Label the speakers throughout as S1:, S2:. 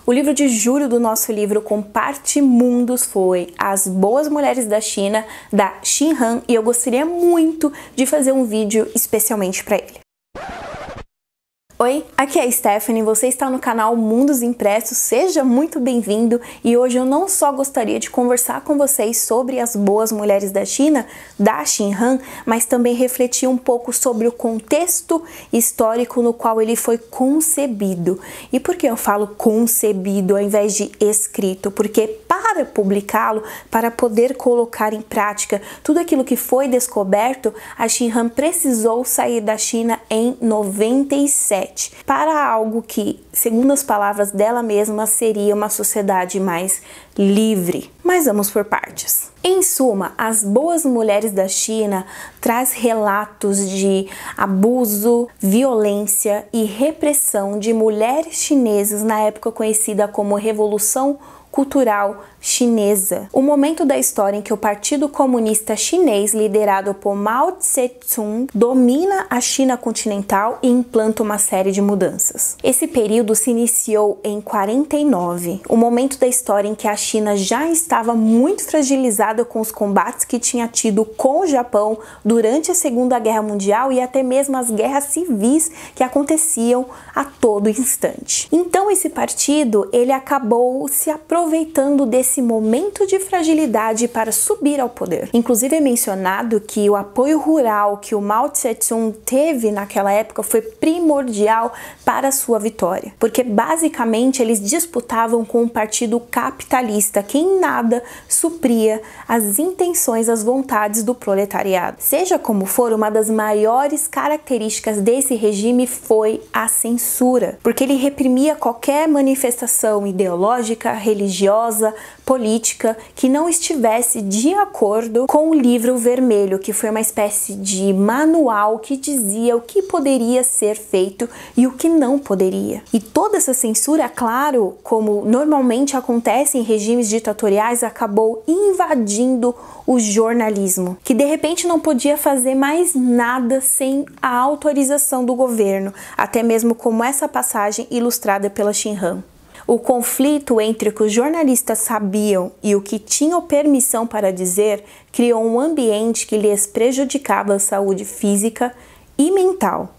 S1: O livro de julho do nosso livro Comparte Mundos foi As Boas Mulheres da China, da Xin Han, e eu gostaria muito de fazer um vídeo especialmente para ele. Oi, aqui é a Stephanie, você está no canal Mundos Impressos, seja muito bem-vindo, e hoje eu não só gostaria de conversar com vocês sobre as boas mulheres da China, da Xin Han, mas também refletir um pouco sobre o contexto histórico no qual ele foi concebido. E por que eu falo concebido ao invés de escrito? Porque para publicá-lo, para poder colocar em prática tudo aquilo que foi descoberto, a Xin Han precisou sair da China em 97. Para algo que, segundo as palavras dela mesma, seria uma sociedade mais livre. Mas vamos por partes. Em suma, As Boas Mulheres da China traz relatos de abuso, violência e repressão de mulheres chinesas na época conhecida como Revolução Cultural Chinesa. O momento da história em que o Partido Comunista Chinês, liderado por Mao Tse-tung, domina a China continental e implanta uma série de mudanças. Esse período se iniciou em 49, o momento da história em que a China já estava muito fragilizada com os combates que tinha tido com o Japão durante a Segunda Guerra Mundial e até mesmo as guerras civis que aconteciam a todo instante. Então esse partido, ele acabou se aproveitando desse momento de fragilidade para subir ao poder. Inclusive é mencionado que o apoio rural que o Mao Tse-tung teve naquela época foi primordial para a sua vitória, porque basicamente eles disputavam com o partido capitalista, que em nada supria as intenções, as vontades do proletariado. Seja como for, uma das maiores características desse regime foi a censura, porque ele reprimia qualquer manifestação ideológica, religiosa, política que não estivesse de acordo com o Livro Vermelho, que foi uma espécie de manual que dizia o que poderia ser feito e o que não poderia. E toda essa censura, claro, como normalmente acontece em regimes ditatoriais, acabou invadindo o jornalismo, que de repente não podia fazer mais nada sem a autorização do governo, até mesmo como essa passagem ilustrada pela Xin Han. O conflito entre o que os jornalistas sabiam e o que tinham permissão para dizer criou um ambiente que lhes prejudicava a saúde física e mental.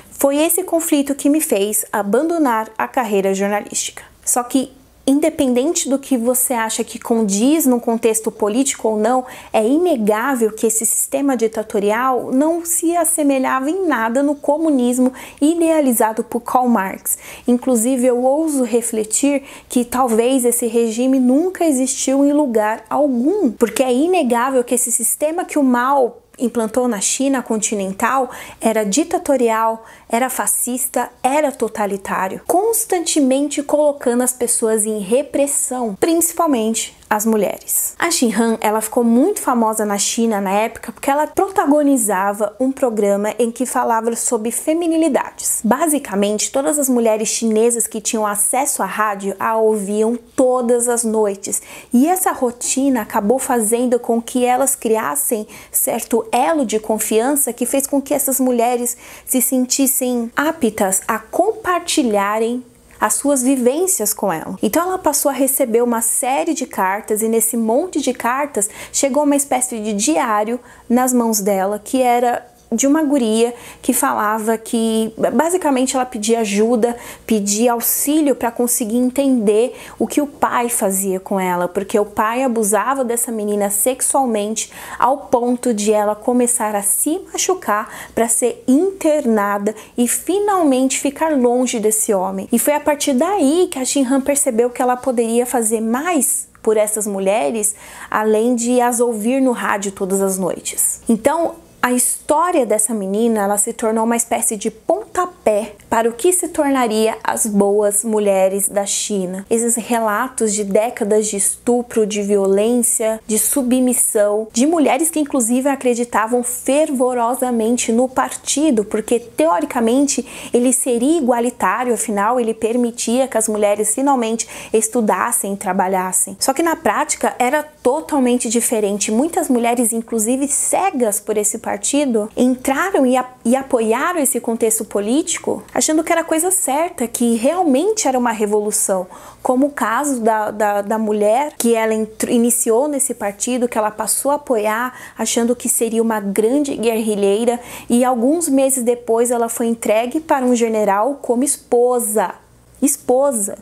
S1: Foi esse conflito que me fez abandonar a carreira jornalística. Só que, independente do que você acha que condiz num contexto político ou não, é inegável que esse sistema ditatorial não se assemelhava em nada no comunismo idealizado por Karl Marx. Inclusive, eu ouso refletir que talvez esse regime nunca existiu em lugar algum, porque é inegável que esse sistema que o Mao implantou na China continental era ditatorial, era fascista, era totalitário, constantemente colocando as pessoas em repressão, principalmente as mulheres. A Xin Han, ela ficou muito famosa na China na época porque ela protagonizava um programa em que falava sobre feminilidades. Basicamente, todas as mulheres chinesas que tinham acesso à rádio a ouviam todas as noites. E essa rotina acabou fazendo com que elas criassem certo elo de confiança que fez com que essas mulheres se sentissem aptas a compartilharem as suas vivências com ela. Então ela passou a receber uma série de cartas e nesse monte de cartas chegou uma espécie de diário nas mãos dela que era de uma guria que falava que basicamente ela pedia ajuda, pedia auxílio para conseguir entender o que o pai fazia com ela, porque o pai abusava dessa menina sexualmente ao ponto de ela começar a se machucar para ser internada e finalmente ficar longe desse homem. E foi a partir daí que a Xin Han percebeu que ela poderia fazer mais por essas mulheres, além de as ouvir no rádio todas as noites. Então, a história dessa menina, ela se tornou uma espécie de pontapé para o que se tornaria as boas mulheres da China. Esses relatos de décadas de estupro, de violência, de submissão, de mulheres que inclusive acreditavam fervorosamente no partido, porque teoricamente ele seria igualitário, afinal ele permitia que as mulheres finalmente estudassem e trabalhassem. Só que na prática era totalmente diferente. Muitas mulheres, inclusive cegas por esse partido, entraram e apoiaram esse contexto político, achando que era coisa certa, que realmente era uma revolução, como o caso da mulher, que ela iniciou nesse partido, que ela passou a apoiar, achando que seria uma grande guerrilheira, e alguns meses depois ela foi entregue para um general como esposa,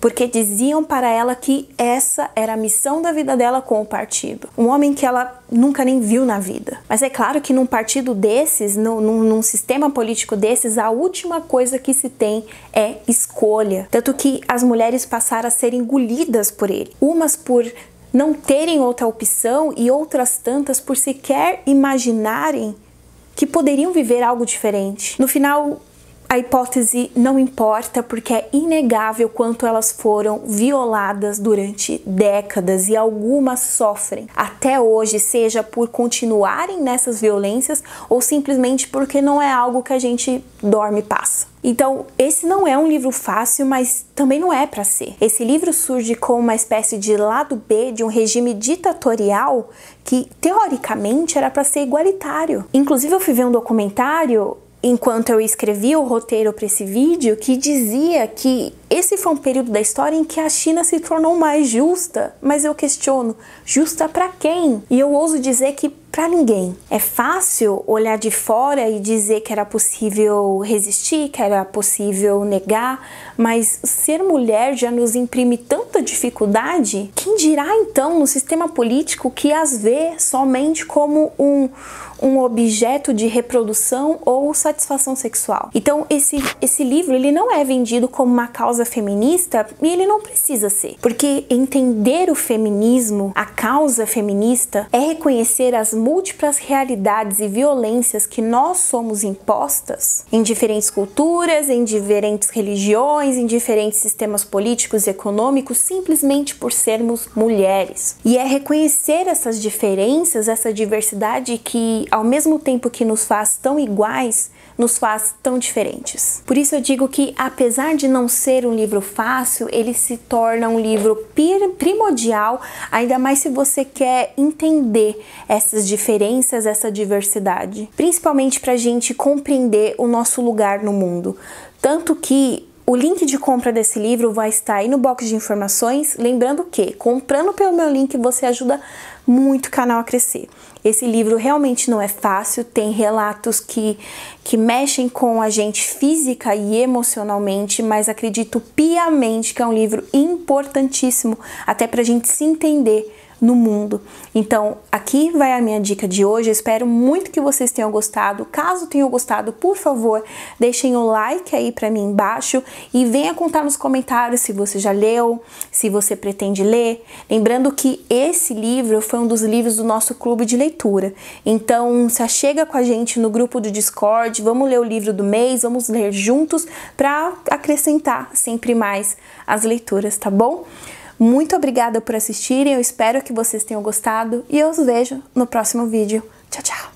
S1: porque diziam para ela que essa era a missão da vida dela com o partido. Um homem que ela nunca nem viu na vida. Mas é claro que num partido desses, num sistema político desses, a última coisa que se tem é escolha. Tanto que as mulheres passaram a ser engolidas por ele. Umas por não terem outra opção e outras tantas por sequer imaginarem que poderiam viver algo diferente. No final, a hipótese não importa, porque é inegável quanto elas foram violadas durante décadas e algumas sofrem até hoje, seja por continuarem nessas violências ou simplesmente porque não é algo que a gente dorme e passa. Então, esse não é um livro fácil, mas também não é para ser. Esse livro surge como uma espécie de lado B de um regime ditatorial que, teoricamente, era para ser igualitário. Inclusive, eu fui ver um documentário enquanto eu escrevi o roteiro para esse vídeo, que dizia que esse foi um período da história em que a China se tornou mais justa, mas eu questiono, justa para quem? E eu ouso dizer que para ninguém. É fácil olhar de fora e dizer que era possível resistir, que era possível negar, mas ser mulher já nos imprime tanta dificuldade. Quem dirá então no sistema político que as vê somente como um objeto de reprodução ou satisfação sexual? Então esse livro ele não é vendido como uma causa feminista e ele não precisa ser, porque entender o feminismo, a causa feminista, é reconhecer as múltiplas realidades e violências que nós somos impostas em diferentes culturas, em diferentes religiões, em diferentes sistemas políticos e econômicos, simplesmente por sermos mulheres. E é reconhecer essas diferenças, essa diversidade que, ao mesmo tempo que nos faz tão iguais, nos faz tão diferentes. Por isso eu digo que, apesar de não ser um livro fácil, ele se torna um livro primordial, ainda mais se você quer entender essas diferenças, essa diversidade. Principalmente para a gente compreender o nosso lugar no mundo. Tanto que o link de compra desse livro vai estar aí no box de informações. Lembrando que, comprando pelo meu link, você ajuda muito o canal a crescer. Esse livro realmente não é fácil, tem relatos que mexem com a gente física e emocionalmente, mas acredito piamente que é um livro importantíssimo, até pra gente se entender no mundo. Então, aqui vai a minha dica de hoje. Eu espero muito que vocês tenham gostado. Caso tenham gostado, por favor, deixem o like aí pra mim embaixo e venha contar nos comentários se você já leu, se você pretende ler. Lembrando que esse livro foi um dos livros do nosso clube de leitura. Então, se achega com a gente no grupo do Discord, vamos ler o livro do mês, vamos ler juntos para acrescentar sempre mais as leituras, tá bom? Muito obrigada por assistirem, eu espero que vocês tenham gostado e eu os vejo no próximo vídeo. Tchau, tchau!